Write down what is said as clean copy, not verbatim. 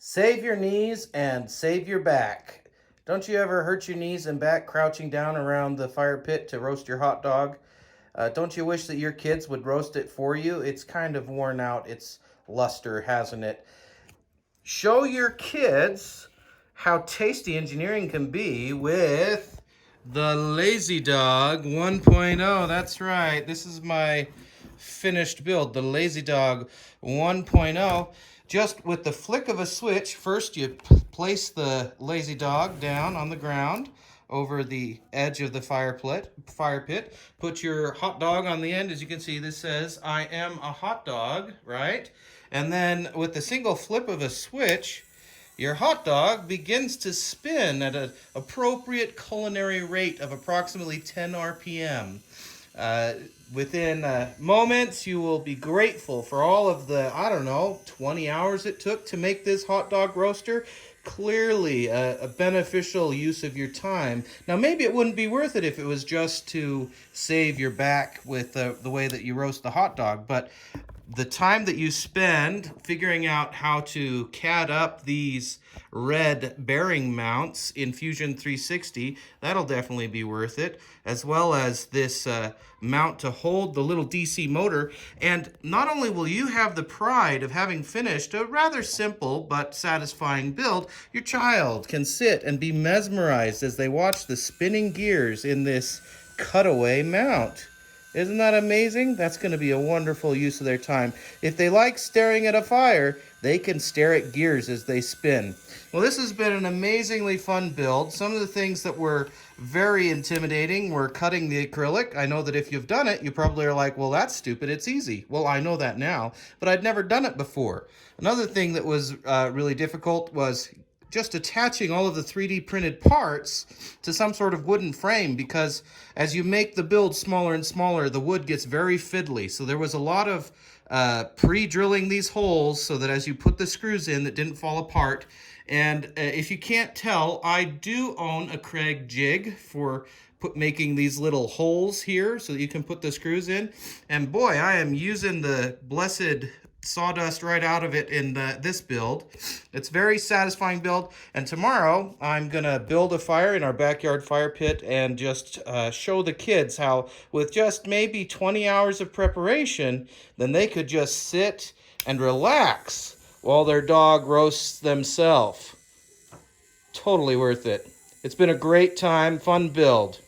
Save your knees and save your back. Don't you ever hurt your knees and back crouching down around the fire pit to roast your hot dog? Don't you wish that your kids would roast it for you? It's kind of worn out its luster, hasn't it? Show your kids how tasty engineering can be with the Lazy Dog 1.0. That's right. This is my finished build, the Lazy Dog 1.0. Just with the flick of a switch, first you place the Lazy Dog down on the ground over the edge of the fire pit. Put your hot dog on the end. As you can see, this says, "I am a hot dog," right? And then with the single flip of a switch, your hot dog begins to spin at an appropriate culinary rate of approximately 10 RPM. Within moments, you will be grateful for all of the, 20 hours it took to make this hot dog roaster. Clearly a beneficial use of your time. Now, maybe it wouldn't be worth it if it was just to save your back with the way that you roast the hot dog, but the time that you spend figuring out how to CAD up these red bearing mounts in Fusion 360, that'll definitely be worth it, as well as this mount to hold the little DC motor. And not only will you have the pride of having finished a rather simple but satisfying build, your child can sit and be mesmerized as they watch the spinning gears in this cutaway mount. Isn't that amazing? That's going to be a wonderful use of their time. If they like staring at a fire, they can stare at gears as they spin. Well, this has been an amazingly fun build. Some of the things that were very intimidating were cutting the acrylic. I know that if you've done it, you probably are like, well, that's stupid, it's easy. Well, I know that now, but I'd never done it before. Another thing that was really difficult was just attaching all of the 3D printed parts to some sort of wooden frame, because as you make the build smaller and smaller, the wood gets very fiddly. So there was a lot of pre-drilling these holes so that as you put the screws in, that didn't fall apart. And if you can't tell, I do own a Kreg jig for making these little holes here so that you can put the screws in. And boy, I am using the blessed sawdust right out of it in this build. It's a very satisfying build, and tomorrow I'm gonna build a fire in our backyard fire pit and just show the kids how, with just maybe 20 hours of preparation, then they could just sit and relax while their dog roasts themselves. Totally worth it. It's been a great time, fun build.